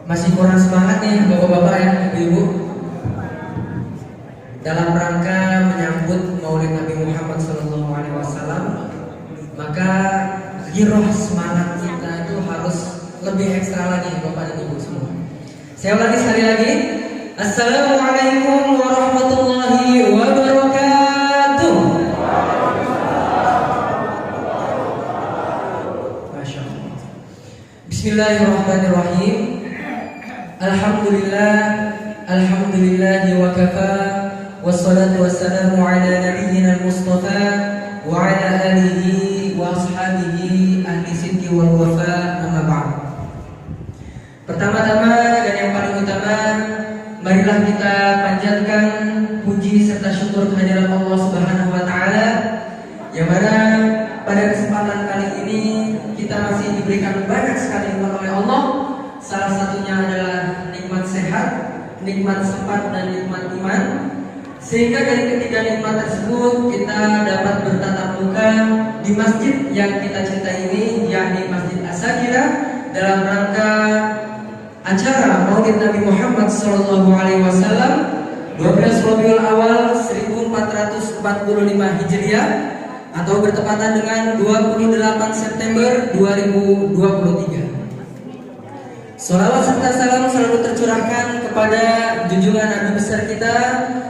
Masih kurang semangat nih bapak-bapak ya, ibu-ibu, dalam rangka menyambut Maulid Nabi Muhammad SAW. Maka giroh semangat kita itu harus lebih ekstra lagi bapak dan ibu semua. Saya ulangi sekali lagi. Assalamualaikum warahmatullahi wabarakatuh. Masya Allah. Bismillahirrahmanirrahim. Alhamdulillah wa kafa, wassalatu wassalamu ala nabiyyina al-mustafa wa ala alihi wa ashabihi ahli sidqi wal wafa, amma ba'd. Pertama-tama dan yang paling utama, marilah kita panjatkan puji serta syukur kehadirat Allah Subhanahu wa taala, yang mana pada kesempatan kali ini kita masih diberikan banyak sekali nikmat oleh Allah. Salah satunya adalah nikmat sehat, nikmat sempat, dan nikmat iman. Sehingga dari ketiga nikmat tersebut kita dapat bertatap muka di masjid yang kita cintai ini, yakni Masjid As-Sakinah, dalam rangka acara Maulid Nabi Muhammad SAW 12 Rabiul Awal 1445 Hijriah, atau bertepatan dengan 28 September 2023. Salawat serta salam selalu tercurahkan kepada junjungan Nabi besar kita,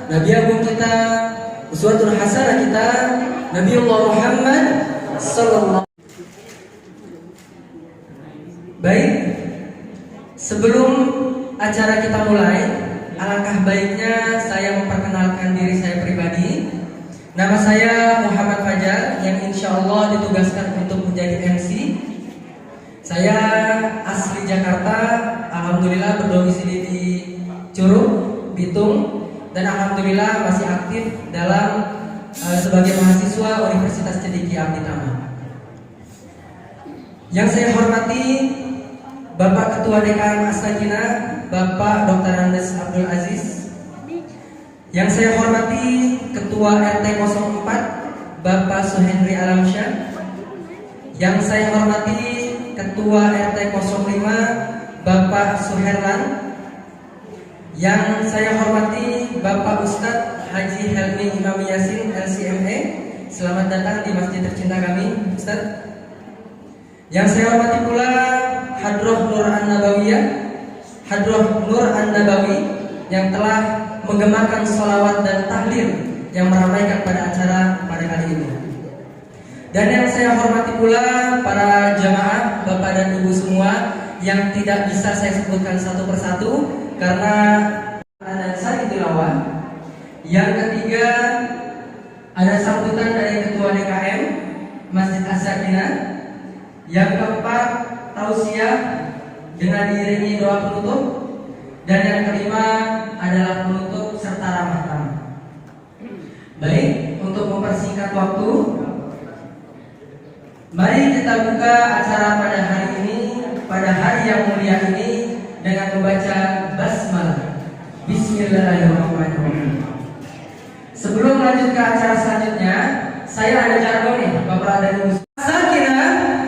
Nabi agung kita, uswatul hasanah kita, Nabiullah Muhammad sallallahu. Baik, sebelum acara kita mulai, alangkah baiknya saya memperkenalkan diri saya pribadi. Nama saya Muhammad Fajar, yang insya Allah ditugaskan untuk menjadi MC. Saya asli Jakarta, alhamdulillah berdomisili di Curug, Bitung, dan alhamdulillah masih aktif dalam sebagai mahasiswa Universitas Cendekia Abdi Tama. Yang saya hormati Bapak Ketua DKM As-Sakinah, Bapak Dr. Andes Abdul Aziz. Yang saya hormati Ketua RT 04, Bapak Suhendri Alamsyah. Yang saya hormati Ketua RT 05, Bapak Suherlan. Yang saya hormati Bapak Ustadz Haji Helmi Imam Yasin LCME. Selamat datang di masjid tercinta kami, Ustadz. Yang saya hormati pula Hadroh Nur An-Nabawiyah, Hadroh Nur An-Nabawi, yang telah menggemakan sholawat dan tahlil yang meramaikan pada acara pada kali ini. Dan yang saya hormati pula para jamaah, bapak dan ibu semua, yang tidak bisa saya sebutkan satu persatu karena ada saya tilawah. Yang ketiga, ada sambutan dari Ketua DKM Masjid As-Sakinah. Yang keempat, tausiah dengan diiringi doa penutup. Dan yang kelima adalah penutup serta ramah tamah. Baik, untuk mempersingkat waktu, mari kita buka acara pada hari ini, pada hari yang mulia ini, dengan membaca basmalah. Bismillahirrahmanirrahim. Sebelum lanjut ke acara selanjutnya, saya ada jargon nih, Bapak dan Ibu. Sakinah.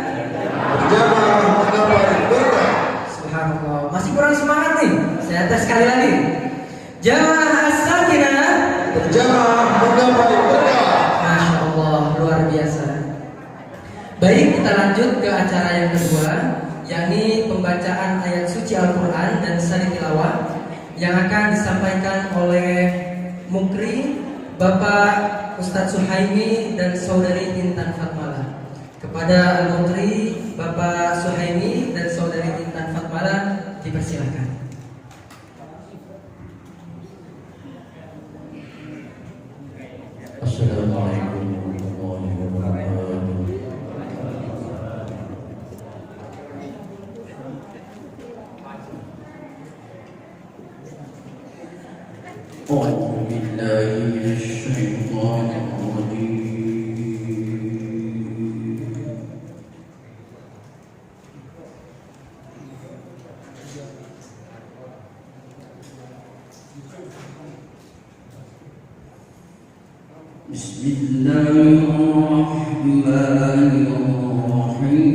Subhanallah, masih kurang semangat nih. Saya tes sekali lagi. Jamaah As-Sakinah. Berjamaah mendapat berkah. Masya Allah, luar biasa. Baik, kita lanjut ke acara yang kedua, yakni pembacaan ayat suci Al-Quran dan sari tilawah yang akan disampaikan oleh Mukri, Bapak Ustadz Suhaimi dan Saudari Intan Fatmala. Kepada Al-Mukri, Bapak Suhaimi dan Saudari Intan Fatmala, dipersilakan. Assalamualaikum warahmatullahi wabarakatuh. أعوذ بالله من الشيطان الرجيم. بسم الله الرحمن الرحيم.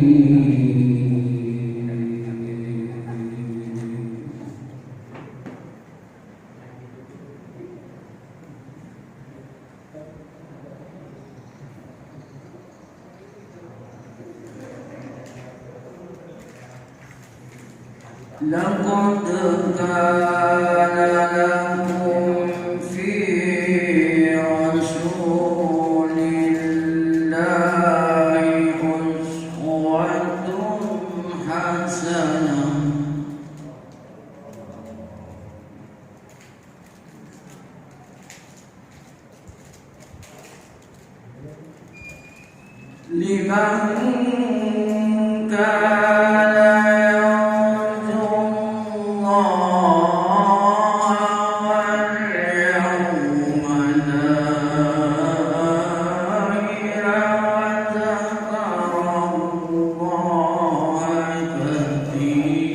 لقد كان لكم في رسول الله أسوة حسنة لمن كان يرجو الله واليوم الآخر وذكر الله كثيرا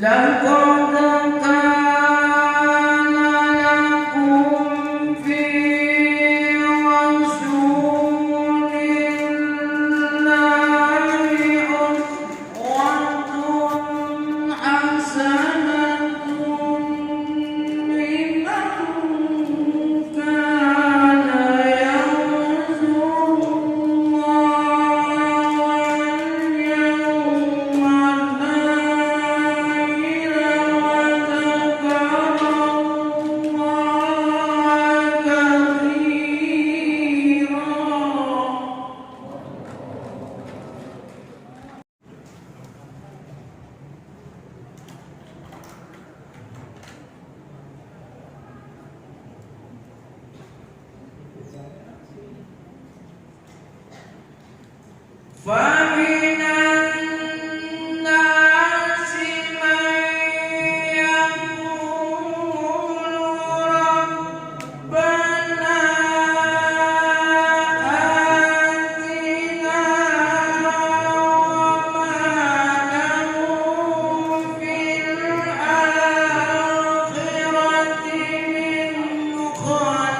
لقد كان لكم في رسول الله أسوة حسنة لمن كان يرجو الله واليوم فمن الناس من يقول ربنا آتنا وما له في الآخرة من خلاق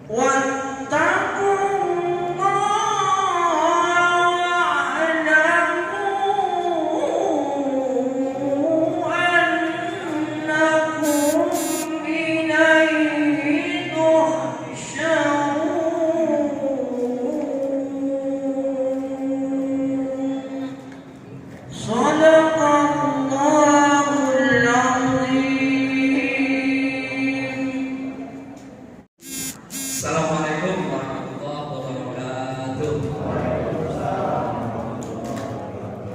واتقوا Assalamualaikum warahmatullahi wabarakatuh.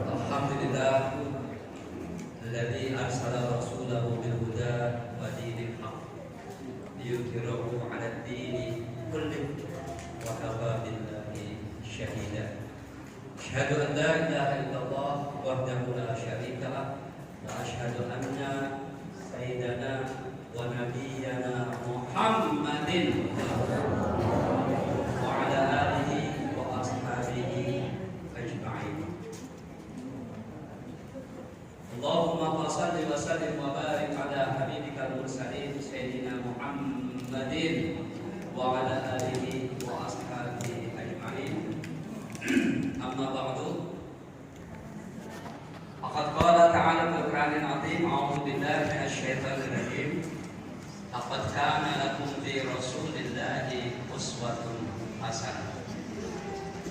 Alhamdulillah alladzi arsala rasulahu bil huda wa dinil haq liyudhhirahu 'ala ad-dini kullihi wa kafa billahi shahida. Asyhadu an la ilaha illallah wahdahu la syarika lah wa asyhadu anna sayyidana wa nabiyyana Muhammadin wa ala alihi wa ashabihi ajma'in. Allahumma shalli wa sallim wa barik ala habibikal mursalin sayyidina Muhammadin wa ala alihi wa ashabihi ajma'in. Amma ba'du. Faqad qala ta'ala fil Qur'anil 'azim, a'udzu billahi minasy syaithanir rajim. Laqad kana lakum fi Rasulillahi uswatun hasanah.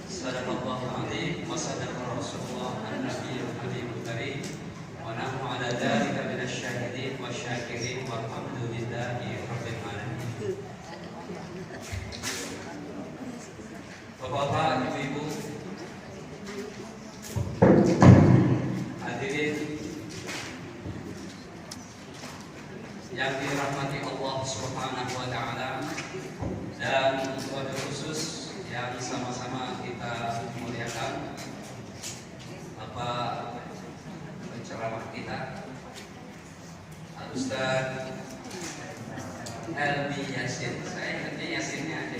Sadaqallahul 'azim wa sadaqa Rasulullah an-nabiyyul habibul karim wa nahnu 'ala dzalika minasy syahidin wasyakirin walhamdulillahi rabbil alamin. Bapak, Ibu, hadirin yang dirahmati Allah Subhanahu wa taala, dan wabil khusus yang sama-sama kita muliakan Bapak penceramah kita Ustaz Helmi Yasin. Saya ingatnya Yasinnya aja.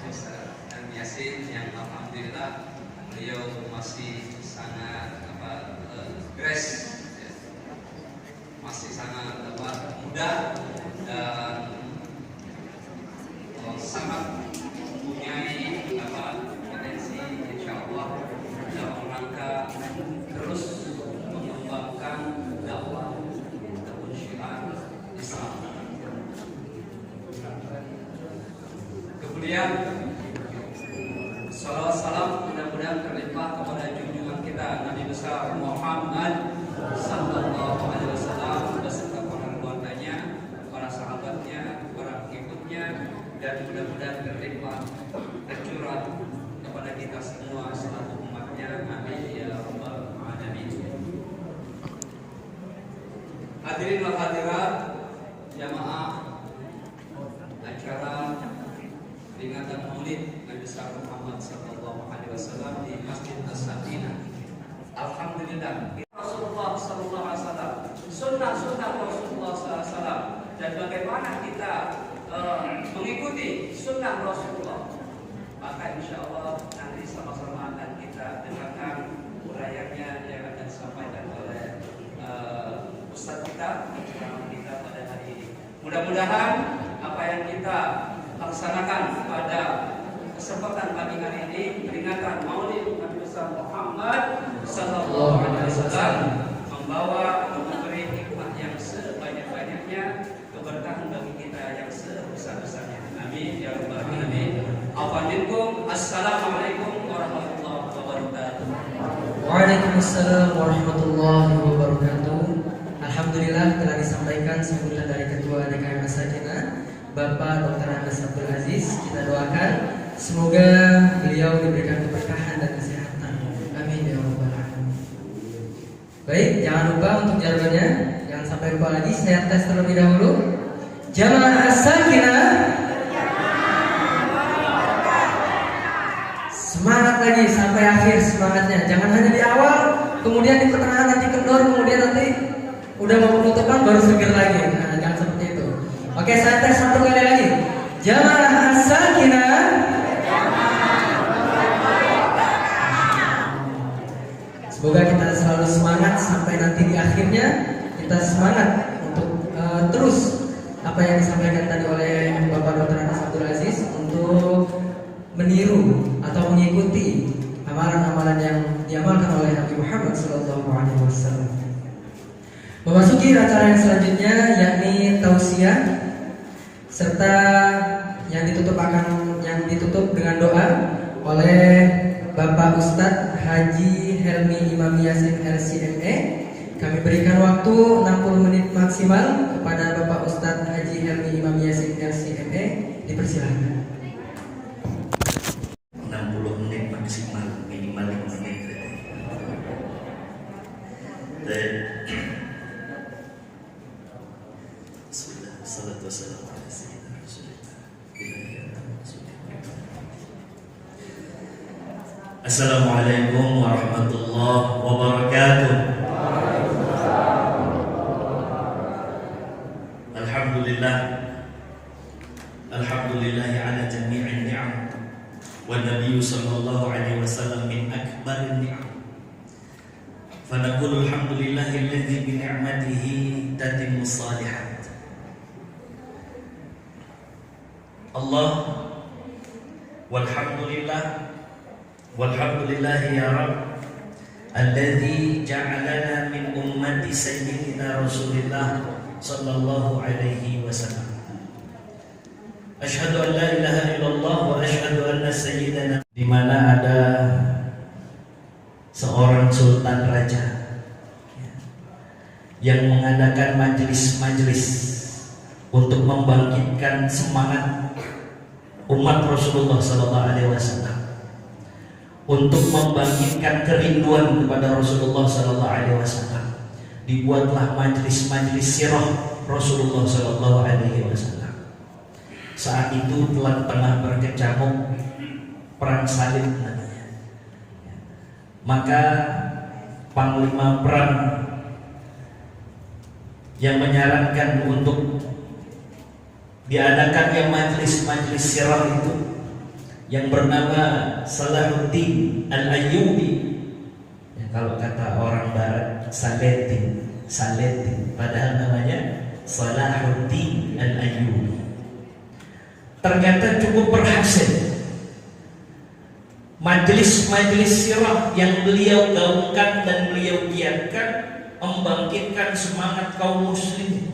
Ustaz Helmi Yasin yang alhamdulillah beliau masih sangat grace, masih sangat muda dan sangat mempunyai potensi, insya Allah, dalam rangka terus mengembangkan dakwah ataupun syiar Islam. Kemudian salawat salam mudah-mudahan terlimpah kepada junjungan kita Nabi besar Muhammad sallallahu alaihi wasallam beserta para keluarganya, para sahabatnya, para pengikutnya, dan mudah-mudahan terlimpah tercurah kepada kita semua selaku umatnya. Amin ya rabbal alamin. Hadirin wal hadirat jamaah acara peringatan Maulid Nabi besar Muhammad sallallahu alaihi wasallam di Masjid As-Sakinah. Alhamdulillah, Rasulullah sallallahu alaihi wasallam, sunnah-sunnah Rasulullah sallallahu alaihi wasallam, dan bagaimana kita mengikuti sunnah Rasulullah, maka insya Allah nanti sama-sama akan kita dengarkan uraiannya yang akan disampaikan oleh Ustaz kita pada hari ini. Mudah-mudahan apa yang kita laksanakan pada kesempatan pagi hari ini, peringatan Maulid Nabi besar Muhammad sallallahu alaihi wasallam, membawa atau memberi hikmah yang sebanyak-banyaknya, keberkahan bagi kita yang sebesar-besarnya. Amin ya rabbal alamin. Afandilkum, assalamualaikum warahmatullahi wabarakatuh. Waalaikumsalam warahmatullahi wabarakatuh. Alhamdulillah telah disampaikan sambutan dari Ketua DKM As-Sakinah Bapak Dr. Andes Abdul Aziz. Kita doakan semoga beliau diberikan keberkahan dan kesehatan. Amin ya rabbal alamin. Baik, jangan lupa untuk jargonnya, jangan sampai lupa lagi. Saya tes terlebih dahulu. Jamaah As-Sakinah, semangat lagi sampai akhir semangatnya. Jangan hanya di awal, kemudian di pertengahan nanti kendor, kemudian nanti udah mau penutupan baru seger lagi. Nah, jangan seperti itu. Oke, saya tes satu kali lagi. Jamaah As-Sakinah, semoga kita selalu semangat sampai nanti di akhirnya kita semangat untuk terus apa yang disampaikan tadi oleh Bapak Dr. Andes Memasuki acara yang selanjutnya yakni tausiah serta yang ditutup dengan doa oleh Bapak Ustadz Haji Helmi Imam Yasin LCME. Kami berikan waktu 60 menit maksimal kepada Bapak Ustadz Haji Helmi Imam Yasin LCME. Dipersilakan. 60 menit maksimal, minimal 5 menit. Bismillah, salatu wassalamu ala sayyidina Rasulillah. Assalamualaikum warahmatullahi wabarakatuh. Alhamdulillah, alhamdulillahi ala jami'in ni'am. والنبي صلى الله عليه وسلم من أكبر النعم فنقول الحمد لله الذي بنعمته تتم الصالحات. الله والحمد لله يا رب الذي جعلنا من أمة سيدنا رسول الله صلى الله عليه وسلم. Asyhadu an la ilaha illallah wa asyhadu anna sayyidana, di mana ada seorang sultan raja yang mengadakan majelis-majelis untuk membangkitkan semangat umat Rasulullah sallallahu alaihi wasallam, untuk membangkitkan kerinduan kepada Rasulullah sallallahu alaihi wasallam. Dibuatlah majelis-majelis sirah Rasulullah sallallahu alaihi wasallam. Saat itu telah tengah berkecamuk perang salib namanya. Maka panglima perang yang menyarankan untuk diadakannya majelis-majelis sirah itu, yang bernama Salahuddin Al-Ayyubi, ya, kalau kata orang barat Saladin, padahal namanya Salahuddin Al-Ayyubi. Ternyata cukup berhasil. Majelis-majelis sirah yang beliau gaungkan dan beliau giatkan membangkitkan semangat kaum muslimin,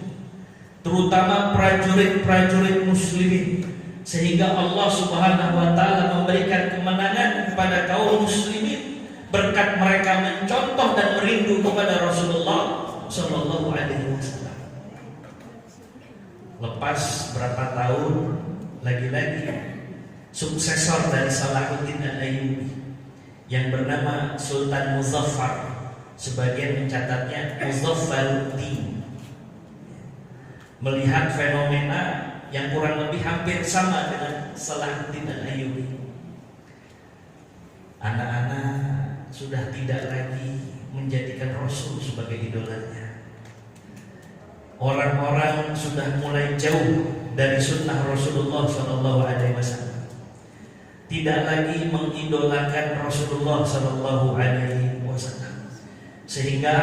terutama prajurit-prajurit muslimin, sehingga Allah Subhanahu wa taala memberikan kemenangan kepada kaum muslimin berkat mereka mencontoh dan merindu kepada Rasulullah sallallahu alaihi wasallam. Lepas berapa tahun, lagi-lagi suksesor dari Salahuddin Al-Ayyubi yang bernama Sultan Muzaffar, sebagian mencatatnya Muzaffaruddin, melihat fenomena yang kurang lebih hampir sama dengan Salahuddin Al-Ayyubi. Anak-anak sudah tidak lagi menjadikan Rasul sebagai idolanya. Orang-orang sudah mulai jauh dari sunnah Rasulullah SAW, tidak lagi mengidolakan Rasulullah SAW, sehingga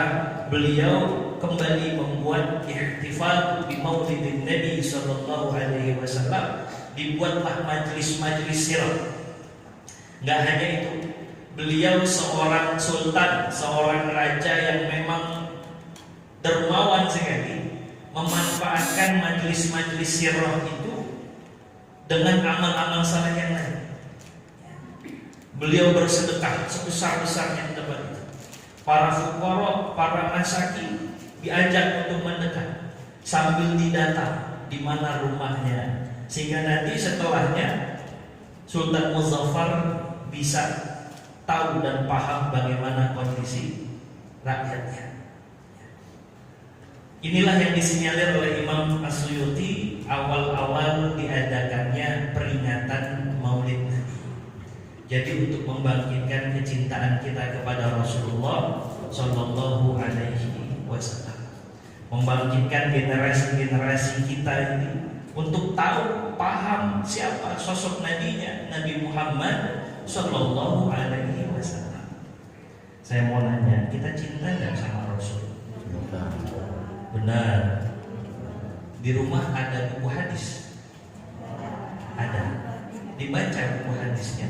beliau kembali membuat ihtifal di Maulidin Nabi SAW. Dibuatlah majelis-majelis sirah. Nggak hanya itu, beliau seorang sultan, seorang raja yang memang dermawan sekali, memanfaatkan majelis-majelis sirah itu dengan amal-amal saleh yang lain. Beliau bersedekah sebesar-besarnya kepada itu. Para fuqara, para masakin diajak untuk mendekat sambil didata di mana rumahnya, sehingga nanti setelahnya Sultan Muzaffar bisa tahu dan paham bagaimana kondisi rakyatnya. Inilah yang disinyalir oleh Imam As-Suyuti awal-awal diadakannya peringatan Maulid Nabi. Jadi untuk membangkitkan kecintaan kita kepada Rasulullah Sallallahu Alaihi Wasallam, membangkitkan generasi-generasi kita ini untuk tahu, paham siapa sosok nabinya, Nabi Muhammad Sallallahu Alaihi Wasallam. Saya mau nanya, kita cinta nggak sama Rasul? Benar. Di rumah ada buku hadis? Ada. Dibaca buku hadisnya?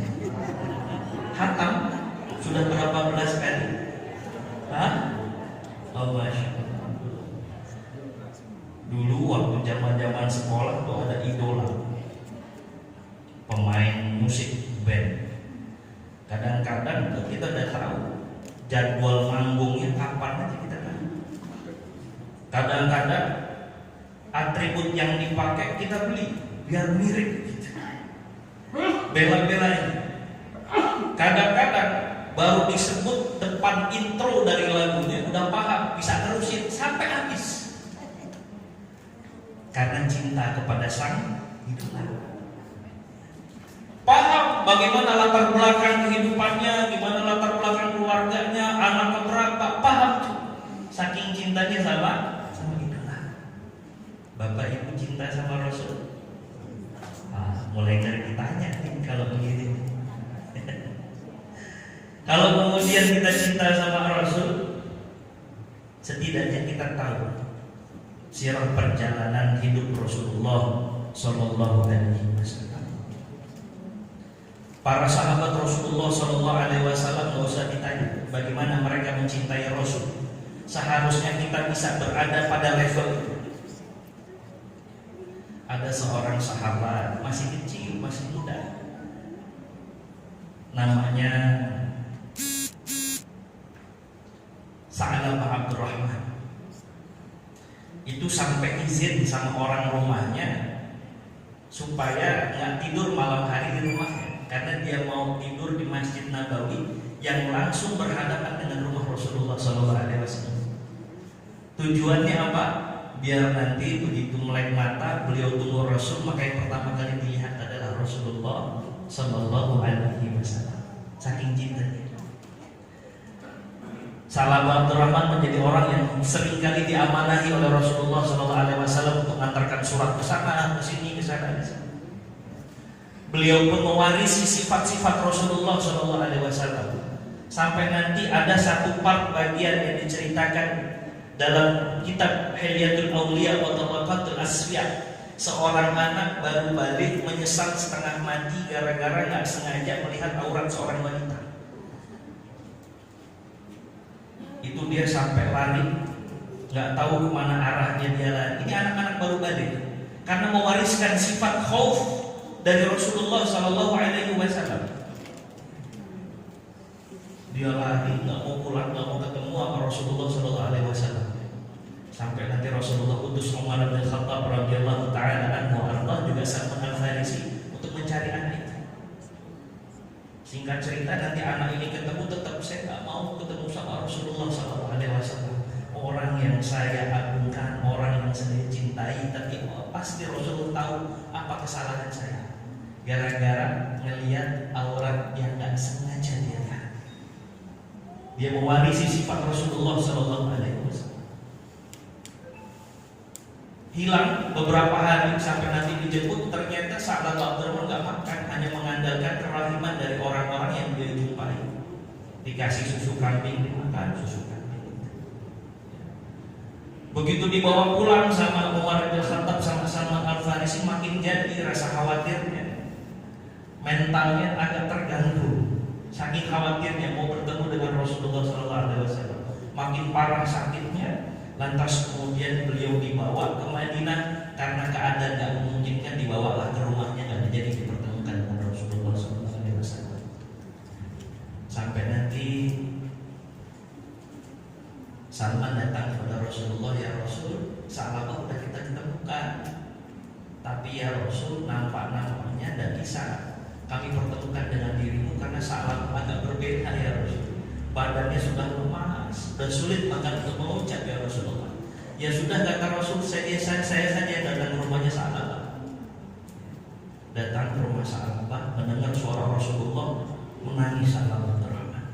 Hatam? Sudah berapa belas kali? Hah? Oh, Masya Allah. Dulu waktu zaman sekolah tuh ada idola, pemain musik band. Kadang-kadang tuh kita udah tahu jadwal manggungnya kapan aja kita tahu. Kadang-kadang atribut yang dipakai kita beli biar mirip gitu. Bela-belain. Kadang-kadang baru disebut depan intro dari lagunya udah paham, bisa terusin sampai habis. Karena cinta kepada sang idola. Paham bagaimana latar belakang kehidupannya, gimana latar belakang keluarganya, anak keberapa, paham tuh. Saking cintanya sama idola. Bapak Ibu cinta sama Rasul. Mulai dari ditanya nih kalau begitu. Kalau kemudian kita cinta sama Rasul, setidaknya kita tahu sirah perjalanan hidup Rasulullah Sallallahu Alaihi Wasallam. Para sahabat Rasulullah Sallallahu Alaihi Wasallam nggak usah ditanya bagaimana mereka mencintai Rasul. Seharusnya kita bisa berada pada level itu. Ada seorang sahabat masih kecil, masih muda, namanya Sa'labah Abdurrahman. Itu sampai izin sama orang rumahnya supaya nggak tidur malam hari di rumahnya, karena dia mau tidur di Masjid Nabawi yang langsung berhadapan dengan rumah Rasulullah SAW. Tujuannya apa? Biar nanti begitu melek mata beliau tunggu Rasul, maka yang pertama kali dilihat adalah Rasulullah SAW. Saking cintanya. Sa'labah Abdurrahman menjadi orang yang seringkali diamanahi oleh Rasulullah SAW untuk mengantarkan surat ke sana, ke sini, ke sana, ke sana. Beliau pun mewarisi sifat-sifat Rasulullah SAW. Sampai nanti ada satu part bagian yang diceritakan dalam kitab Hilyatul Auliya wa Tabaqatul Asfiya. Seorang anak baru balik menyesal setengah mati gara-gara nggak sengaja melihat aurat seorang wanita. Itu dia sampai lari, nggak tahu kemana arahnya dia lari. Ini anak-anak baru balik karena mewariskan sifat khauf dari Rasulullah Sallallahu Alaihi Wasallam. Dia lari, nggak mau pulang, nggak mau ketemu sama Rasulullah Sallallahu Alaihi Wasallam. Sampai nanti Rasulullah utus Umar bin Khattab radhiyallahu taala anhu arda juga Salman Al-Farisi untuk mencari anak itu. Singkat cerita nanti anak ini ketemu, tetap saya nggak mau ketemu sama Rasulullah SAW. Orang yang saya agungkan, orang yang saya cintai, tapi pasti Rasulullah tahu apa kesalahan saya. Gara-gara ngelihat aurat yang nggak sengaja dia lihat. Dia mewarisi sifat Rasulullah SAW. Hilang beberapa hari sampai nanti dijemput, ternyata Sa'labah Abdurrahman nggak makan, hanya mengandalkan kerahiman dari orang-orang yang dia jumpai. Dikasih susu kambing, dimakan susu kambing. Begitu dibawa pulang sama Umar bin Khattab sama Salman Al-Farisi, makin jadi rasa khawatirnya, mentalnya agak terganggu. Saking khawatirnya mau bertemu dengan Rasulullah SAW, makin parah sakitnya. Lantas kemudian beliau dibawa ke Madinah karena keadaan tidak memungkinkan, dibawalah ke rumahnya, nggak jadi dipertemukan dengan Rasulullah SAW. Sampai nanti Salman datang kepada Rasulullah, ya Rasul, Sa'labah udah kita ketemukan, tapi ya Rasul nampak-nampaknya tidak bisa kami pertemukan dengan dirimu karena Sa'labah agak berbeda ya Rasul. Badannya sudah lemas, sudah sulit makan untuk mengucap ya Rasulullah. Ya sudah, kata Rasul, saya saja datang ke rumahnya Sa'labah. Datang ke rumah Sa'labah, mendengar suara Rasulullah, menangis Sa'labah Abdurrahman.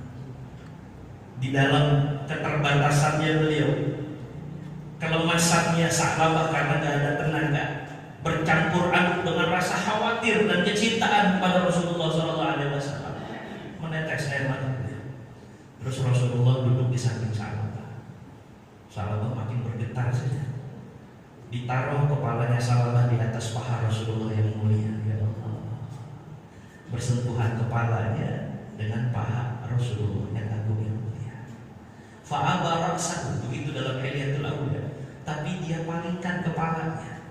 Di dalam keterbatasannya beliau, kelemasannya Sa'labah karena tidak ada tenaga, bercampur aduk dengan rasa khawatir dan kecintaan kepada Rasulullah SAW, menetes air mata. Terus Rasulullah duduk di samping Sa'labah. Sa'labah makin bergetar saja. Ditaruh kepalanya Sa'labah di atas paha Rasulullah yang mulia. Ya Allah. Bersentuhan kepalanya dengan paha Rasulullah yang agung yang mulia. Fa'aba ra'sahu, itu dalam Hilyatul Auliya. tapi dia palingkan kepalanya.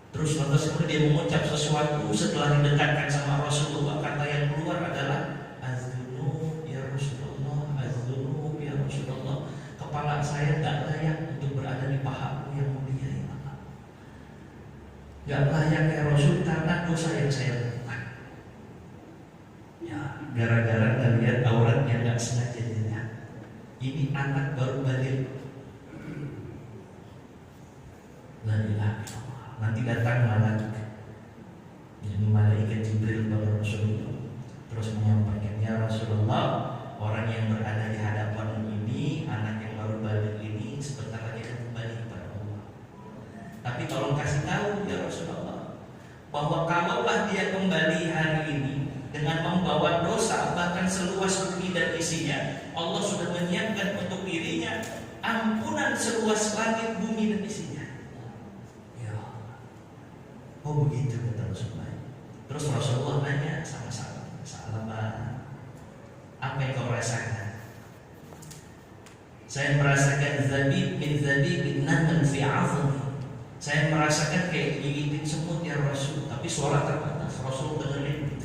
Terus lantas kemudian dia mengucap sesuatu. Setelah didekatkan sama Rasulullah, kata yang keluar adalah az-dzunub ya Rasulullah, az-dzunub ya Rasulullah. Kepala saya tidak layak untuk berada di pahamu yang mulia ya Allah. Tidak layak ya Rasul karena dosa yang saya lakukan. Ya, gara-gara ngelihat aurat yang nggak sengaja dilihat. Ini anak baru balik. La ilaha illallah. Nanti datang malaikat Jibril kepada Rasulullah, terus menyampaikan, ya Rasulullah, orang yang berada di hadapan ini, anak yang baru balik ini, sebentar lagi akan kembali kepada Allah. Tapi tolong kasih tahu ya Rasulullah, bahwa kalaulah dia kembali hari ini dengan membawa dosa bahkan seluas bumi dan isinya, Allah sudah menyiapkan untuk dirinya ampunan seluas langit, bumi dan isinya. Oh begitu kata Rasulullah. Terus Rasulullah nanya sama-sama, apa yang kau rasakan? Saya merasakan zabib min namal fi azmi. Saya merasakan kayak gigitin semut ya Rasul, tapi suara terbatas. Rasul dengerin.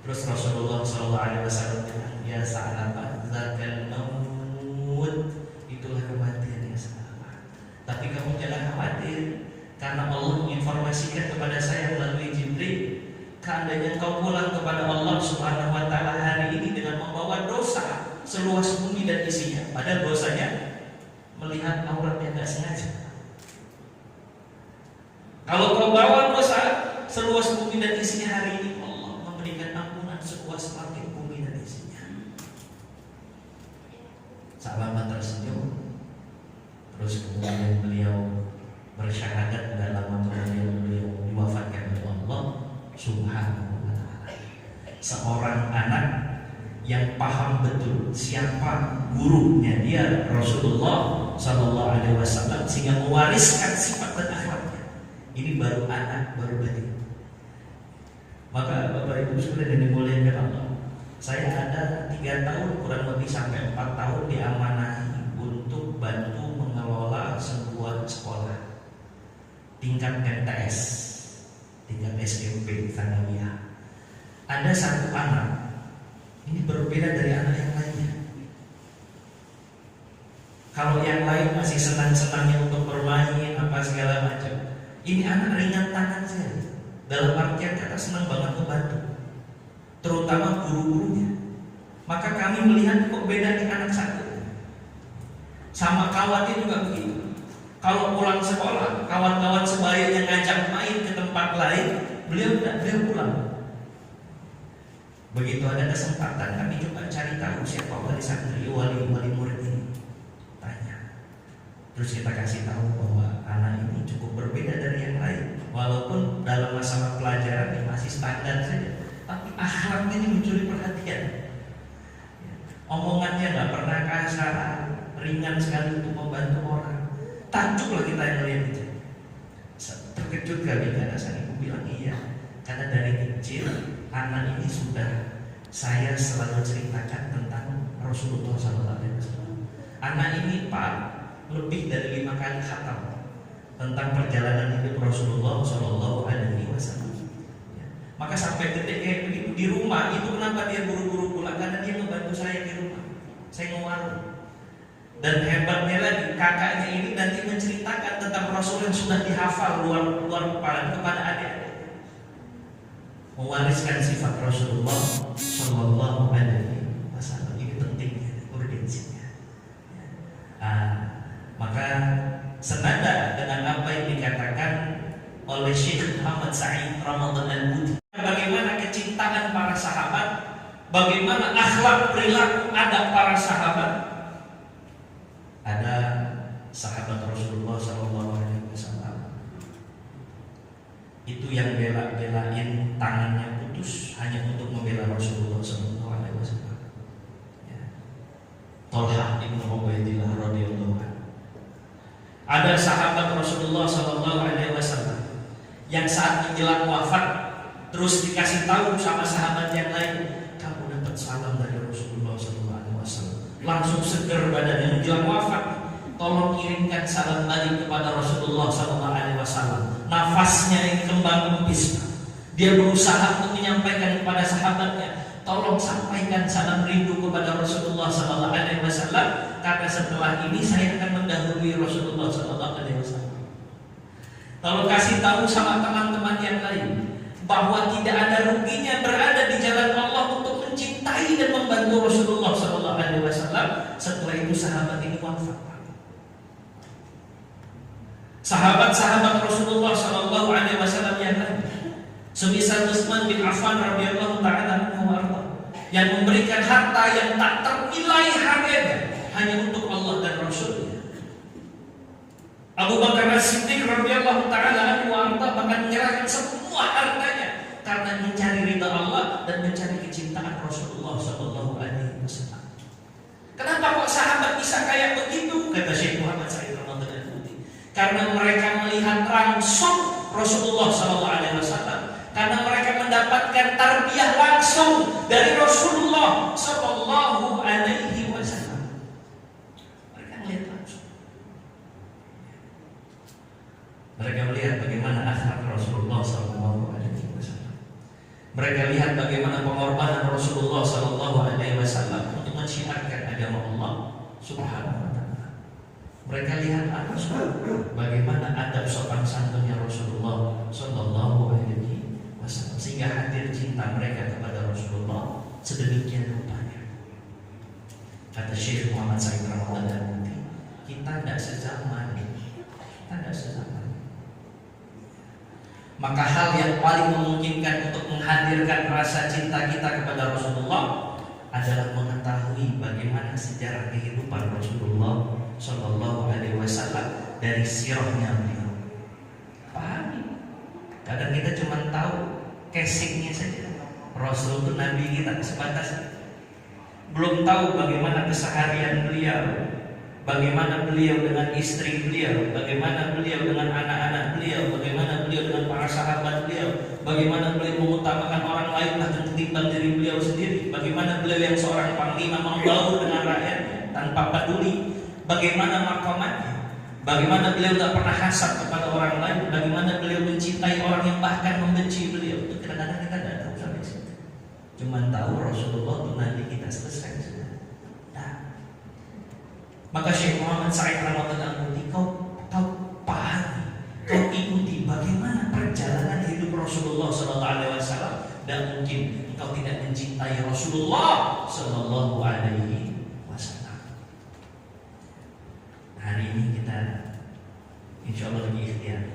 Terus Rasulullah SAW bilang, ya Sa'labah, zakal maut, itulah kematian ya Sa'labah. Tapi kamu jangan khawatir, karena Allah menginformasikan kepada saya melalui Jibril, seandainya kau pulang kepada Allah Subhanahu wa taala hari ini dengan membawa dosa seluas bumi dan isinya, padahal dosanya melihat aurat yang tidak sengaja. Kalau kau bawa dosa seluas bumi dan isinya hari ini, Allah memberikan ampunan seluas langit, bumi dan isinya. Sahabat tersenyum. Terus kemudian beliau bersyahadat dalam kemudian beliau diwafatkan oleh Allah Subhanahu wa taala. Seorang anak yang paham betul siapa gurunya dia, Rasulullah sallallahu alaihi wasallam, sehingga mewariskan sifat dan akhlaknya. Ini baru anak, baru balik. Maka Bapak Ibu sekalian yang dimuliakan Allah, saya ada 3 tahun kurang lebih sampai 4 tahun diamanahi untuk bantu mengelola sebuah sekolah tingkat MTS, tingkat SMP, Tsanawiyah. Ada satu anak, ini berbeda dari anak yang lainnya. Kalau yang lain masih senang-senangnya untuk bermain apa segala macam, ini anak ringan tangan saja. Dalam artian kata senang banget membantu, terutama guru-gurunya. Maka kami melihat kok beda di anak satu. Sama kawannya juga begitu. Kalau pulang sekolah, kawan-kawan sebaya yang ngajak main ke tempat lain, beliau pulang. Begitu ada kesempatan, kami coba cari tahu siapa wali santri, wali murid ini. Tanya. Terus kita kasih tahu bahwa anak ini cukup berbeda dari yang lain. Walaupun dalam masalah pelajaran ini masih standar saja, tapi akhlaknya ini mencuri perhatian. Omongannya nggak pernah kasar, ringan sekali untuk membantu orang. Takjublah kita yang melihat itu. Terkejut kali karena sang ibu bilang iya, karena dari kecil anak ini sudah saya selalu ceritakan tentang Rasulullah SAW. Anak ini Pak lebih dari 5 kali khatam tentang perjalanan hidup Rasulullah SAW. Maka sampai detik kayak begitu di rumah itu kenapa dia buru-buru pulang, karena dia membantu saya di rumah. Saya ngewarung. Dan hebatnya lagi kakaknya ini nanti menceritakan tentang Rasul yang sudah dihafal luar kepala kepada adik-adik. Mewariskan sifat Rasulullah Sallallahu Alaihi Wasallam ini pentingnya, urgensinya. Maka senada dengan apa yang dikatakan oleh Syekh Muhammad Sa'id Ramadan Al-Buti, bagaimana kecintaan para sahabat, bagaimana akhlak perilaku adab para sahabat. Ada sahabat Rasulullah SAW itu yang belain tangannya putus hanya untuk membela Rasulullah SAW. Tolha ibn Ubaidillah radhiyallahu anhu. Ada sahabat Rasulullah SAW yang saat menjelang wafat terus dikasih tahu sama sahabat yang lain, kamu dapat salam dari Rasulullah SAW. Langsung seger badannya menjelang wafat. tolong kirimkan salam balik kepada Rasulullah SAW. Nafasnya yang kembang kempis, dia berusaha untuk menyampaikan kepada sahabatnya, tolong sampaikan salam rindu kepada Rasulullah SAW, karena setelah ini saya akan mendahului Rasulullah SAW. Tolong kasih tahu sama teman-teman yang lain bahwa tidak ada ruginya berada di jalan Allah untuk mencintai dan membantu Rasulullah SAW. Setelah itu sahabat ini wafat. Sahabat-sahabat Rasulullah SAW yang lain, semisal Utsman bin Affan radhiyallahu taala anhu yang memberikan harta yang tak ternilai harganya hanya untuk Allah dan Rasul-Nya. Abu Bakar As-Siddiq radhiyallahu taala anhu bahkan menyerahkan semua hartanya karena mencari ridha Allah dan mencari kecintaan Rasulullah sallallahu alaihi wasallam. Kenapa kok sahabat bisa kayak begitu? Kata Syekh Muhammad Said Ramadan Al-Buti. Karena mereka melihat langsung Rasulullah sallallahu alaihi wasallam. Karena mereka mendapatkan tarbiyah langsung dari Rasulullah sallallahu alaihi wasallam. Mereka melihat langsung. Mereka melihat bagaimana akhlak Rasulullah sallallahu alaihi wasallam. Mereka lihat bagaimana pengorbanan Rasulullah sallallahu alaihi wasallam untuk menciarkan agama Allah Subhanahu wa taala. Mereka lihat langsung bagaimana adab sopan santunnya Rasulullah sallallahu alaihi wasallam, sehingga hadir cinta mereka kepada Rasulullah sedemikian rupanya. Kata Syekh Muhammad Said Ramadan Al-Buti, kita tidak sezaman. Maka hal yang paling memungkinkan untuk menghadirkan rasa cinta kita kepada Rasulullah adalah mengetahui bagaimana sejarah kehidupan Rasulullah Shallallahu Alaihi Wasallam dari sirahnya beliau. Pahami? Kadang kita cuma tahu casingnya saja. Rasul itu Nabi kita sebatas, belum tahu bagaimana keseharian beliau, bagaimana beliau dengan istri beliau, bagaimana beliau dengan anak-anak beliau, bagaimana beliau dengan para sahabat beliau, bagaimana beliau mengutamakan orang lain bahkan ketimbang diri beliau sendiri, bagaimana beliau yang seorang panglima membaur dengan rakyat tanpa peduli, bagaimana maqamatnya, bagaimana beliau tak pernah hasad kepada orang lain, bagaimana beliau mencintai orang yang bahkan membenci beliau. Itu kadang-kadang kita tidak tahu sampai situ. Cuma tahu Rasulullah itu Nabi kita, selesai sudah. Maka Syekh Muhammad Said Ramadan Al-Buti, kau pahami, kau ikuti bagaimana perjalanan hidup Rasulullah Sallallahu Alaihi Wasallam, dan mungkin engkau tidak mencintai Rasulullah Sallallahu Alaihi Wasallam. Hari ini kita insya Allah lagi ikhtiar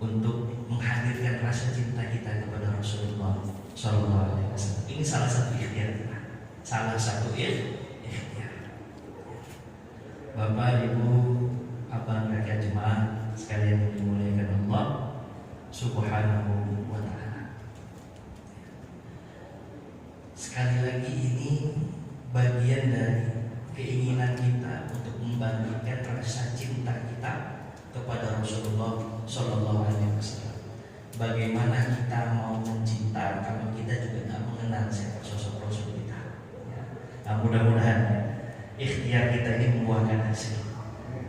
untuk menghadirkan rasa cinta kita kepada Rasulullah Sallallahu Alaihi Wasallam. Ini salah satu ikhtiar kita, salah satu ikhtiar. Bapak, Ibu, abang, kakak jemaah sekalian yang dimuliakan Allah Subhanahu wa ta'ala. Sekali lagi, ini bagian dari keinginan kita untuk membangkitkan rasa cinta kita kepada Rasulullah Sallallahu Alaihi Wasallam. Bagaimana kita mau mencinta kalau kita juga tidak mengenal siapa sosok Rasul kita. Nah, mudah-mudahan ikhtiar kita ini membuahkan hasil.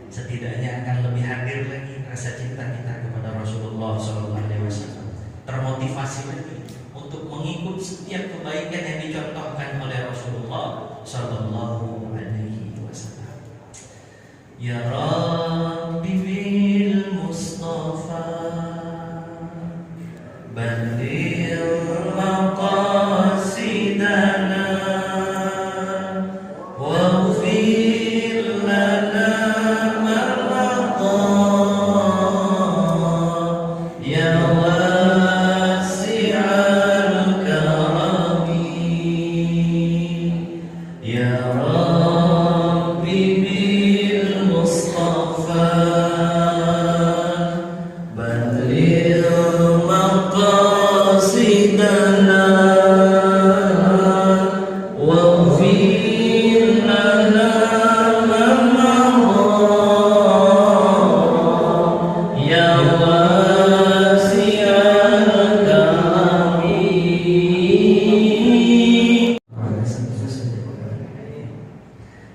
Setidaknya akan lebih hadir lagi rasa cinta kita kepada Rasulullah SAW. Termotivasi lagi untuk mengikut setiap kebaikan yang dicontohkan oleh Rasulullah SAW. Ya Rabbi bil Mustafa balligh maqasidana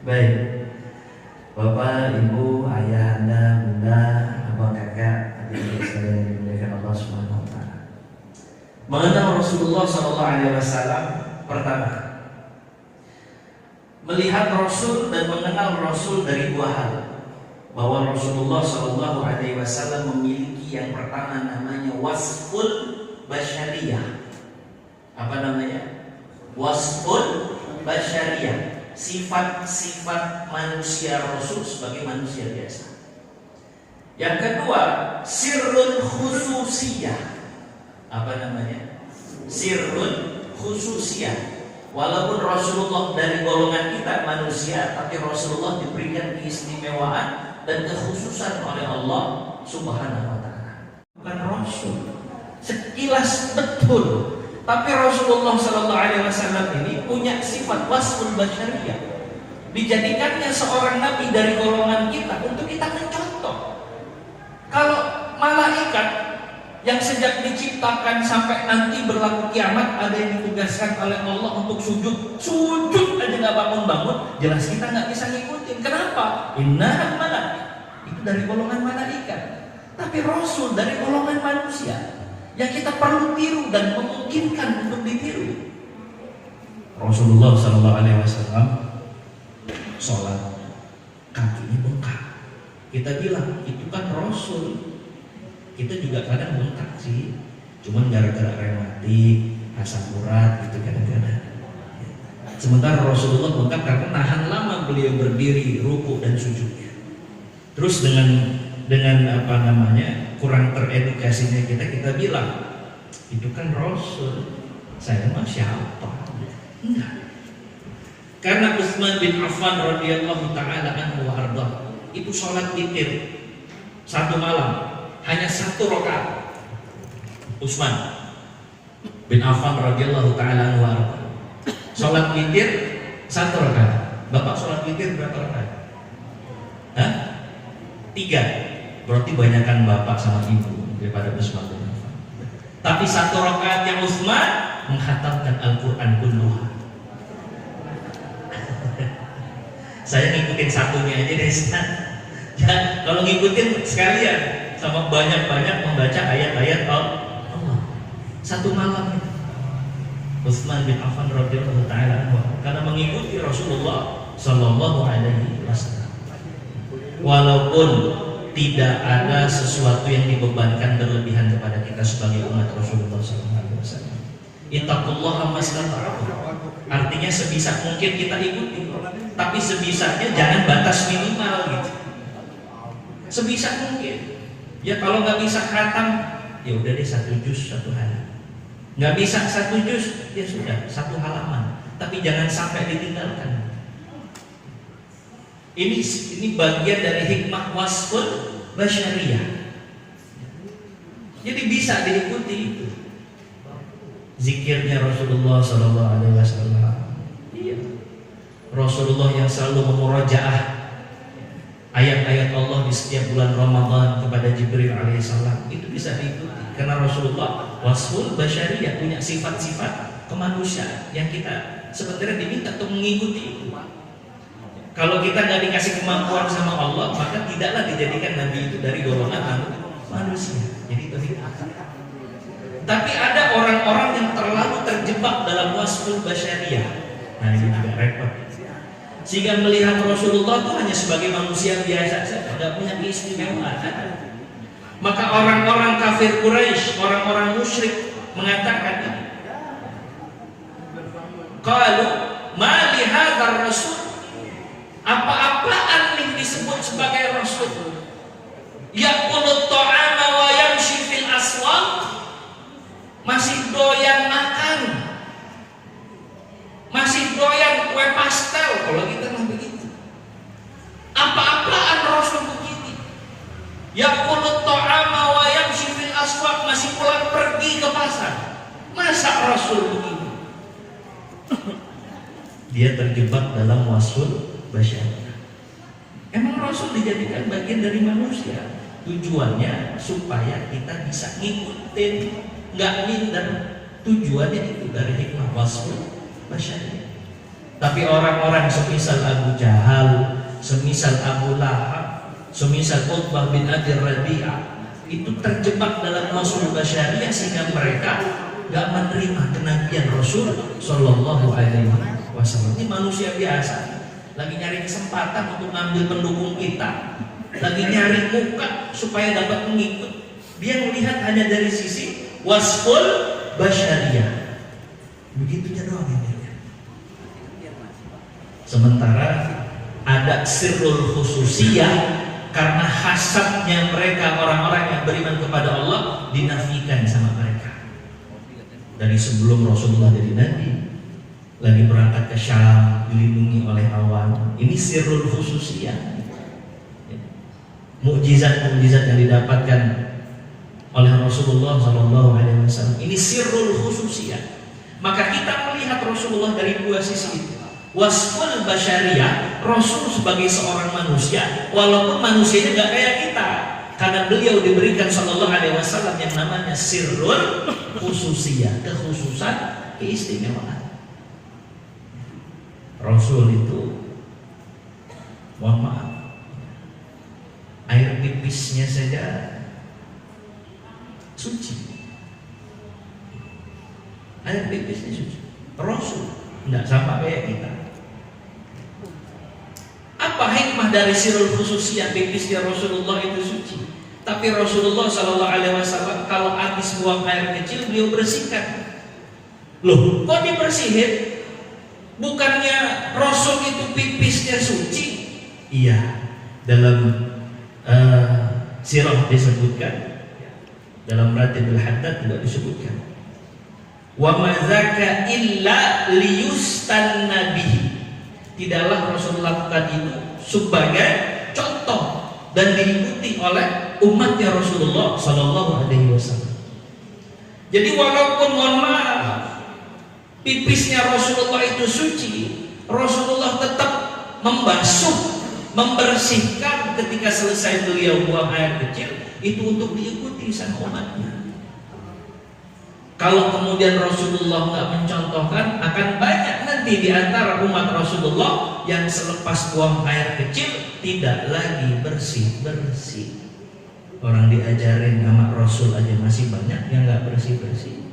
Baik, Bapak, Ibu, Mengenal Rasulullah SAW pertama, melihat Rasul dan mengenal Rasul dari dua hal. Bahwa Rasulullah SAW memiliki yang pertama namanya wasful basyariyah. Apa namanya? Wasful basyariyah. Sifat-sifat manusia Rasul sebagai manusia biasa. Yang kedua, sirrun khususiyah. Apa namanya? Sirrun khususiyah. Walaupun Rasulullah dari golongan kita manusia, tapi Rasulullah diberikan keistimewaan dan kekhususan oleh Allah Subhanahu wa taala. Bukan Rasul. Sekilas betul. Tapi Rasulullah sallallahu alaihi wasallam ini punya sifat wasful basyariyah. Dijadikannya seorang nabi dari golongan kita untuk kita mencontoh. Kalau malaikat yang sejak diciptakan sampai nanti berlaku kiamat ada yang ditugaskan oleh Allah untuk sujud aja nggak bangun-bangun, jelas kita nggak bisa ngikutin. Kenapa? Innaha malaik, itu dari golongan malaikat. Tapi Rasul dari golongan manusia yang kita perlu tiru dan memungkinkan untuk ditiru. Rasulullah SAW sholat kakinya bengkak. Kita bilang itu kan Rasul. Kita juga kadang bengkak sih, cuman gara-gara rematik, asam urat gitu kadang-kadang. Sementara Rasulullah bengkak karena nahan lama beliau berdiri, ruku dan sujudnya. Terus dengan apa namanya kurang teredukasinya kita bilang itu kan Rasul, saya mah siapa? Enggak. Karena Utsman bin Affan radhiyallahu taala anhu wa arda itu sholat witir satu malam. Hanya 1 rakaat. Utsman bin Affan radhiyallahu taala anhu salat witir 1 rakaat. Bapak salat witir berapa rakaat? Hah? 3. Berarti banyakan bapak sama ibu daripada Utsman bin Affan. Tapi 1 rakaat yang Utsman menghatamkan Al-Qur'an kulluha. Saya ngikutin satunya aja deh, Ustaz. Ya, kalau ngikutin sekalian sama banyak-banyak membaca ayat-ayat Allah. 1 malam itu Utsman bin Affan radhiyallahu taala karena mengikuti Rasulullah sallallahu alaihi wasallam. Walaupun tidak ada sesuatu yang dibebankan berlebihan kepada kita sebagai umat Rasulullah sallallahu alaihi wasallam. Ittaqullaha mastata'tum. Artinya sebisa mungkin kita ikuti, tapi sebisanya jangan batas minimal gitu. Sebisa mungkin. Ya kalau nggak bisa khatam, ya udah deh 1 juz 1 hari. Nggak bisa 1 juz, ya sudah 1 halaman. Tapi jangan sampai ditinggalkan. Ini bagian dari hikmah wasful basyariyah. Jadi bisa diikuti itu. Zikirnya Rasulullah SAW. Iya. Rasulullah yang selalu memurajaah ayat-ayat Allah di setiap bulan Ramadan kepada Jibril alaihissalam itu bisa diikuti karena Rasulullah wasful basyariyah punya sifat-sifat kemanusiaan yang kita sebenarnya diminta untuk mengikuti itu. Kalau kita nggak dikasih kemampuan sama Allah, maka tidaklah dijadikan nabi itu dari golongan manusia. Jadi itu. Tapi ada orang-orang yang terlalu terjebak dalam wasful basyariyah. Nah ini juga repot. Sehingga melihat Rasulullah itu hanya sebagai manusia biasa saja, tidak punya keistimewaan. Maka orang-orang kafir Quraisy, orang-orang musyrik mengatakan, "Qalu ma li hadzal rasul?" Apa-apaan yang disebut sebagai rasul? Yaqulu ta'ama wa yamshi fil aswaq. Masih doyan makan. Masih doyan kue pastel. Kalau kita mah begitu. Apa-apaan Rasul begini? Yaqulu ta'ama wa yamshi fil aswaq, masih pulang pergi ke pasar. Masa Rasul begini? Dia terjebak dalam wasful basyariyah. Emang Rasul dijadikan bagian dari manusia. Tujuannya supaya kita bisa ngikutin, nggak minder. Tujuannya itu dari hikmah wasful basyariyah. Tapi orang-orang semisal Abu Jahal, semisal Abu Lahab, semisal Utbah bin Abi Rabi'ah itu terjebak dalam wasful basyariyah sehingga mereka nggak menerima kenabian Rasul Shallallahu Alaihi Wasallam. Ini manusia biasa, lagi nyari kesempatan untuk ngambil pendukung kita, lagi nyari muka supaya dapat mengikut. Dia melihat hanya dari sisi wasful basyariyah, begitunya doang yang dia. Sementara ada sirrul khususiyah, karena hasadnya mereka orang-orang yang beriman kepada Allah dinafikan sama mereka. Dari sebelum Rasulullah jadi nabi, lagi berangkat ke Syam dilindungi oleh awan. Ini sirrul khususiyah, mukjizat-mukjizat yang didapatkan oleh Rasulullah SAW. Ini sirrul khususiyah. Maka kita melihat Rasulullah dari dua sisi itu. Wasful basyariyah, Rasul sebagai seorang manusia, walaupun manusianya nggak kayak kita, karena beliau diberikan Sallallahu Alaihi Wasallam yang namanya sirrul khususiyah, kekhususan, keistimewaan. Rasul itu, mohon maaf, air pipisnya saja suci. Air pipisnya suci. Rasul tidak sama kayak kita. Apa hikmah dari sirrul khususiyah pipisnya Rasulullah itu suci? Tapi Rasulullah Sallallahu Alaihi Wasallam kalau habis buang air kecil beliau bersihkan. Loh, kok dibersihin? Bukannya Rasul itu pipisnya suci? Iya, dalam sirah disebutkan, dalam Ratibul Haddad tidak disebutkan. Wa mazaka illa liyustanna bihi. Tidaklah Rasul lakukan itu sebagai contoh dan diikuti oleh umatnya Rasulullah Sallallahu Alaihi Wasallam. Jadi walaupun mohon maaf pipisnya Rasulullah itu suci, Rasulullah tetap membasuh, membersihkan ketika selesai beliau buang air kecil itu untuk diikuti sama umatnya. Kalau kemudian Rasulullah nggak mencontohkan, akan banyak nanti di antara umat Rasulullah yang selepas buang air kecil tidak lagi bersih-bersih. Orang diajarin sama Rasul aja masih banyak yang nggak bersih-bersih,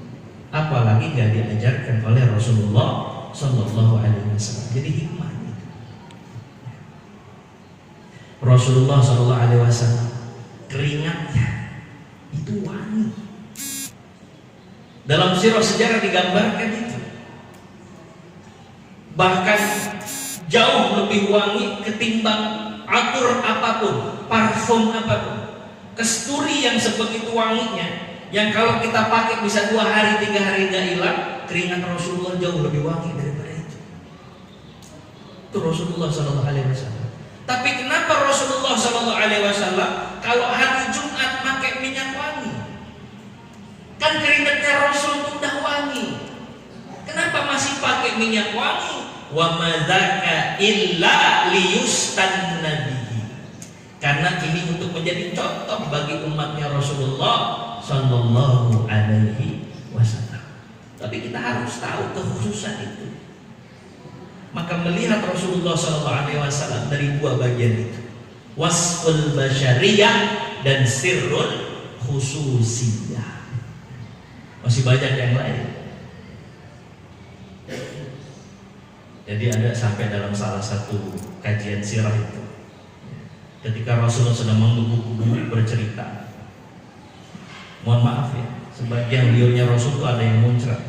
apalagi nggak diajarkan oleh Rasulullah Sallallahu Alaihi Wasallam. Jadi hikmah itu. Rasulullah Sallallahu Alaihi Wasallam keringatnya itu wangi. Dalam sirah sejarah digambarkan itu. Bahkan jauh lebih wangi ketimbang atur apapun, parfum apapun. Kesturi yang sebegitu wanginya, yang kalau kita pakai bisa 2 hari 3 hari nggak hilang, keringat Rasulullah jauh lebih wangi daripada itu. Itu Rasulullah Sallallahu Alaihi Wasallam. Tapi kenapa Rasulullah Sallallahu Alaihi Wasallam kalau hari Jumat pakai minyak wangi? Kan keringatnya Rasul itu udah wangi. Kenapa masih pakai minyak wangi? Wa madzaka illa liyustanna bihi. Karena ini untuk menjadi contoh bagi umatnya Rasulullah Sallallahu Alaihi Wasallam. Tapi kita harus tahu kekhususan itu. Maka melihat Rasulullah Sallallahu Alaihi Wasallam dari 2 bagian itu, wasful basyariyah dan sirrul khususiyah. Masih banyak yang lain. Jadi ada sampai dalam salah satu kajian sirah itu, ketika Rasulullah sedang menggebu-gebu bercerita, mohon maaf ya, sebagian liurnya Rasul itu ada yang muncrat.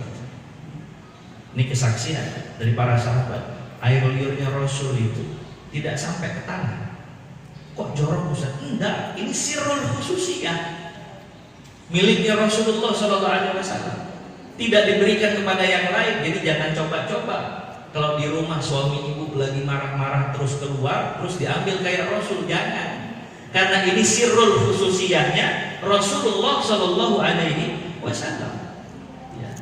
Ini kesaksian dari para sahabat. Air liurnya Rasul itu tidak sampai ke tanah. Kok jorok Ustaz? Enggak, ini sirrul khususiyah miliknya Rasulullah Sallallahu Alaihi Wasallam, tidak diberikan kepada yang lain. Jadi jangan coba-coba kalau di rumah suami ibu lagi marah-marah terus keluar terus diambil kayak Rasul, jangan. Karena ini sirrul khususiyahnya Rasulullah Sallallahu Alaihi Wasallam. Ya.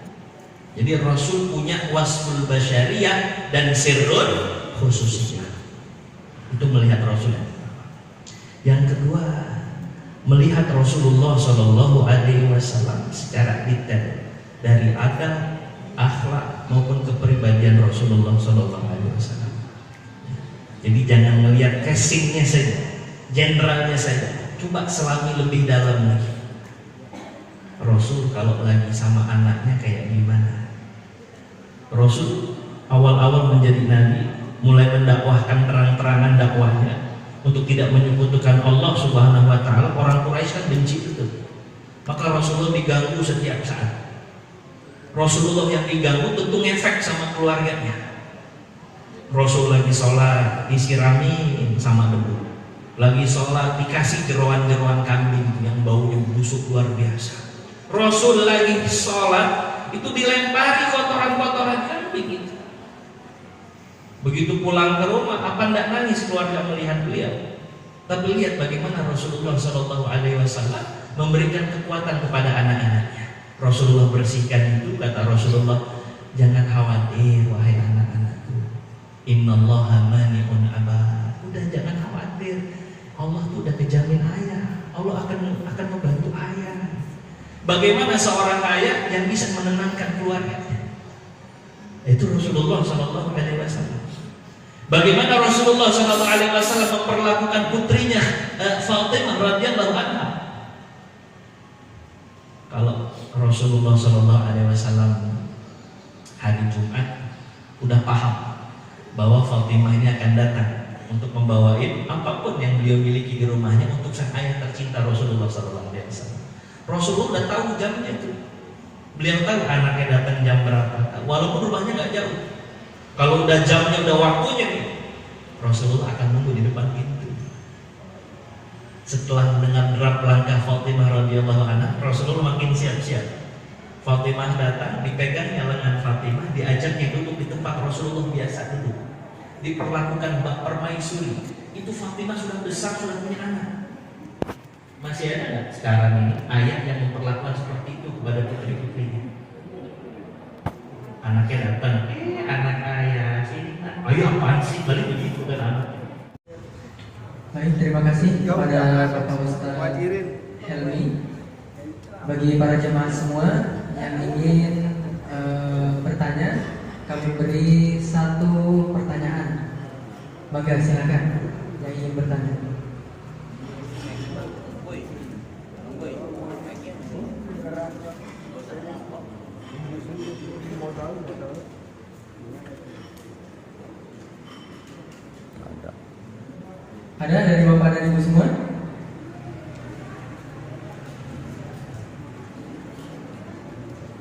Jadi Rasul punya wasful basyariyah dan sirrul khususiyah. Itu melihat Rasul. Yang kedua, melihat Rasulullah Shallallahu Alaihi Wasallam secara detail dari adab, akhlak maupun kepribadian Rasulullah Shallallahu Alaihi Wasallam. Jadi jangan melihat casingnya saja, generalnya saja. Coba selami lebih dalam lagi. Rasul kalau lagi sama anaknya kayak gimana? Rasul awal-awal menjadi nabi, mulai mendakwahkan terang-terangan dakwahnya untuk tidak menyekutukan Allah Subhanahu wa taala. Orang Quraisy kan benci itu. Maka Rasulullah diganggu setiap saat. Rasulullah yang diganggu tentu ngefek sama keluarganya. Rasul lagi sholat disiramin sama debu, lagi sholat dikasih jeroan-jeroan kambing yang baunya busuk luar biasa. Rasul lagi sholat itu dilempari kotoran-kotoran kambing itu. Begitu pulang ke rumah, apa ndak nangis keluarga melihat beliau? Tapi lihat bagaimana Rasulullah Shallallahu Alaihi Wasallam memberikan kekuatan kepada anak-anaknya. Rasulullah bersihkan itu, kata Rasulullah, jangan khawatir wahai anak-anakku. Innallaha mani'un abad. Udah jangan khawatir. Allah tuh udah kejamin ayah. Allah akan membantu ayah. Bagaimana seorang ayah yang bisa menenangkan keluarganya? Itu Rasulullah Shallallahu Alaihi Wasallam. Bagaimana Rasulullah Shallallahu Alaihi Wasallam memperlakukan putrinya Fatimah radhiyallahu anha? Kalau Rasulullah Shallallahu Alaihi Wasallam hari Jumat udah paham bahwa Fatimah ini akan datang untuk membawain apapun yang beliau miliki di rumahnya untuk sang ayah tercinta Rasulullah Shallallahu Alaihi Wasallam. Rasulullah udah tahu jamnya itu. Beliau tahu anaknya datang jam berapa, walaupun rumahnya nggak jauh. Kalau udah jamnya, udah waktunya nih, Rasulullah akan nunggu di depan pintu. Setelah mendengar derap langkah Fatimah radhiyallahu anha, Rasulullah makin siap-siap. Fatimah datang, dipegangnya lengan Fatimah, diajaknya duduk di tempat Rasulullah biasa duduk. Diperlakukan bak permaisuri. Itu Fatimah sudah besar, sudah punya anak. Masih ada nggak sekarang ini ayah yang memperlakukan seperti itu kepada putri-putrinya? Anaknya datang, anak ayah sini, ayah apaan sih, balik begitu kan anak. Baik, terima kasih kepada Bapak Ustaz Helmi. Bagi para jemaah semua yang ingin bertanya, kami beri satu pertanyaan. Maka silakan yang ingin bertanya. Ada dari Bapak dan Ibu semua?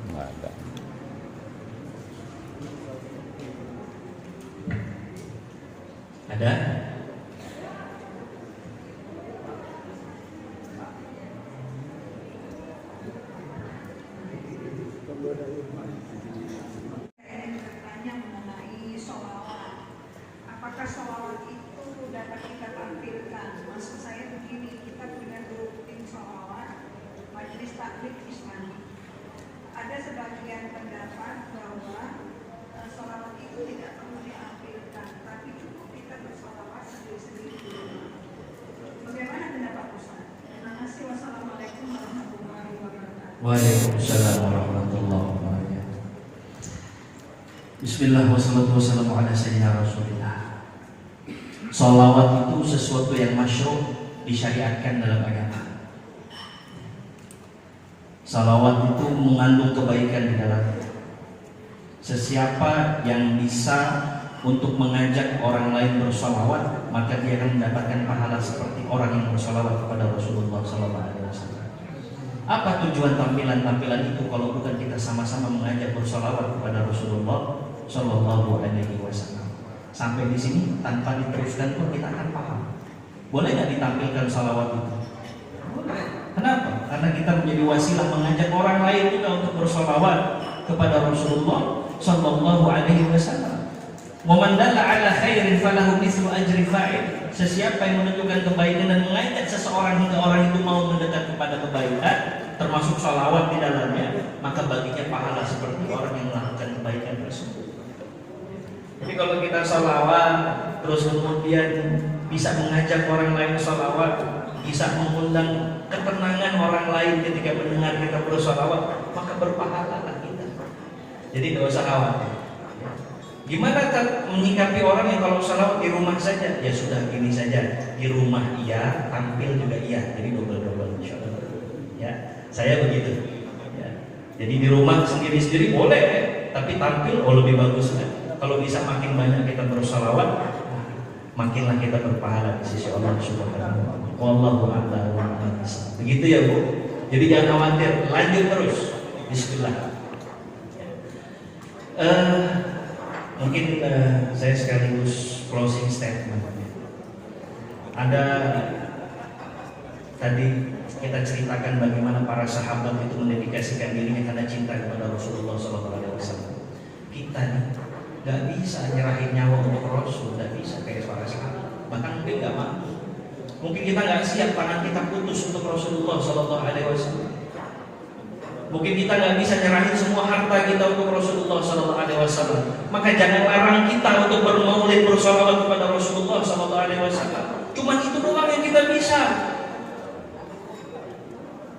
Nggak ada. Ada? Bertanya mengenai sholawat. Apakah sholawat itu dapat kita tampilkan? Maksud saya begini, kita punya grup tim sholawat Majelis Taklim Islami. Ada sebagian pendapat bahwa sholawat itu tidak perlu diambilkan, tapi cukup kita bersholawat sendiri-sendiri di rumah. Bagaimana pendapat Ustaz? Terima kasih. Wassalamualaikum warahmatullahi wabarakatuh. Waalaikumsalam warahmatullahi wabarakatuh. Bismillah wassalatu wassalamu ala sayyidina Rasulillah. Salawat itu sesuatu yang masyru', disyariatkan dalam agama. Salawat itu mengandung kebaikan di dalamnya. Sesiapa yang bisa untuk mengajak orang lain bersalawat, maka dia akan mendapatkan pahala seperti orang yang bersalawat kepada Rasulullah SAW. Apa tujuan tampilan-tampilan itu kalau bukan kita sama-sama mengajak bersalawat kepada Rasulullah Sallallahu Alaihi Wasallam? Sampai di sini tanpa diteruskan pun kita akan paham. Boleh nggak ditampilkan salawat itu? Boleh. Kenapa? Karena kita menjadi wasilah mengajak orang lain juga untuk bersalawat kepada Rasulullah Sallallahu Alaihi Wasallam. Wa man dalla ala khairin falahu mithlu ajri fa'il. Sesiapa yang menunjukkan kebaikan dan mengajak seseorang hingga orang itu mau mendekat kepada kebaikan, termasuk salawat di dalamnya, maka baginya pahala seperti orang yang melakukan kebaikan tersebut. Jadi kalau kita salawat, terus kemudian bisa mengajak orang lain salawat, bisa mengundang ketenangan orang lain ketika mendengar kita bersalawat, maka berpahalalah kita. Jadi tidak usah khawatir. Gimana kan menyikapi orang yang kalau salawat di rumah saja? Ya sudah gini saja, di rumah iya, tampil juga iya, jadi double-double. Ya, saya begitu. Jadi di rumah sendiri-sendiri boleh, tapi tampil lebih bagus kan. Kalau bisa makin banyak kita bersolawat, makinlah kita berpahala di sisi Allah Subhanahu wa taala. Wallahu a'lam bishawab. Begitu ya Bu. Jadi jangan khawatir, lanjut terus. Bismillah. Mungkin saya sekaligus closing statement. Ada tadi kita ceritakan bagaimana para sahabat itu mendedikasikan dirinya karena cinta kepada Rasulullah SAW. Kita nih nggak bisa nyerahin nyawa untuk Rasul, nggak bisa kayak para sahabat. Bahkan mungkin nggak mampu. Mungkin kita nggak siap, tangan kita putus untuk Rasulullah SAW. Mungkin kita nggak bisa nyerahin semua harta kita untuk Rasulullah SAW. Maka jangan larang kita untuk bermaulid bersolawat kepada Rasulullah SAW. Cuman itu doang yang kita bisa.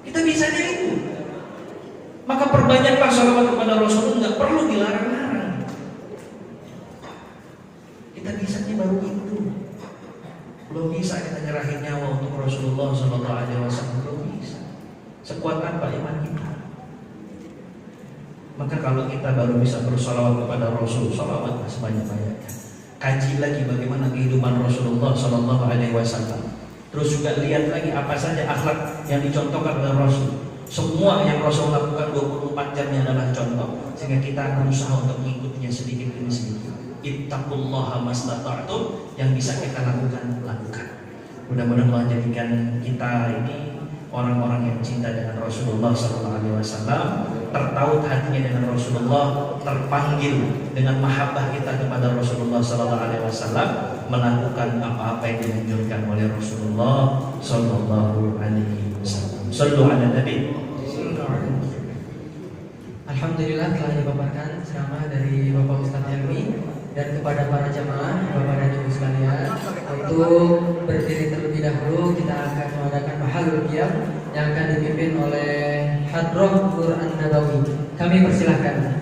Kita bisanya itu. Maka perbanyaklah sholawat kepada Rasulullah, nggak perlu dilarang-larang. Kita bisanya baru itu. Belum bisa kita nyerahin nyawa untuk Rasulullah SAW, belum bisa. Sekuat apa iman kita? Maka kalau kita baru bisa bersolawat kepada Rasul, solawatlah sebanyak-banyaknya. Kaji lagi bagaimana kehidupan Rasulullah SAW. Terus juga lihat lagi apa saja akhlak yang dicontohkan oleh Rasul. Semua yang Rasul lakukan 24 jamnya adalah contoh, sehingga kita berusaha untuk mengikutinya sedikit demi sedikit. Ittaqullaha mastata'tum, yang bisa kita lakukan. Mudah-mudahan Allah jadikan kita ini orang-orang yang cinta dengan Rasulullah SAW, tertaut hatinya dengan Rasulullah, terpanggil dengan mahabbah kita kepada Rasulullah SAW, melakukan apa-apa yang dianjurkan oleh Rasulullah SAW. Sallu ala Nabi. Alhamdulillah telah dipaparkan ceramah dari Bapak Ustadz Helmi, dan kepada para jamaah Bapak dan Ibu sekalian, untuk berdiri terlebih dahulu kita akan mengadakan mahalul qiyam yang akan dipimpin oleh Hadroh Quran Nabawi. Kami persilahkan.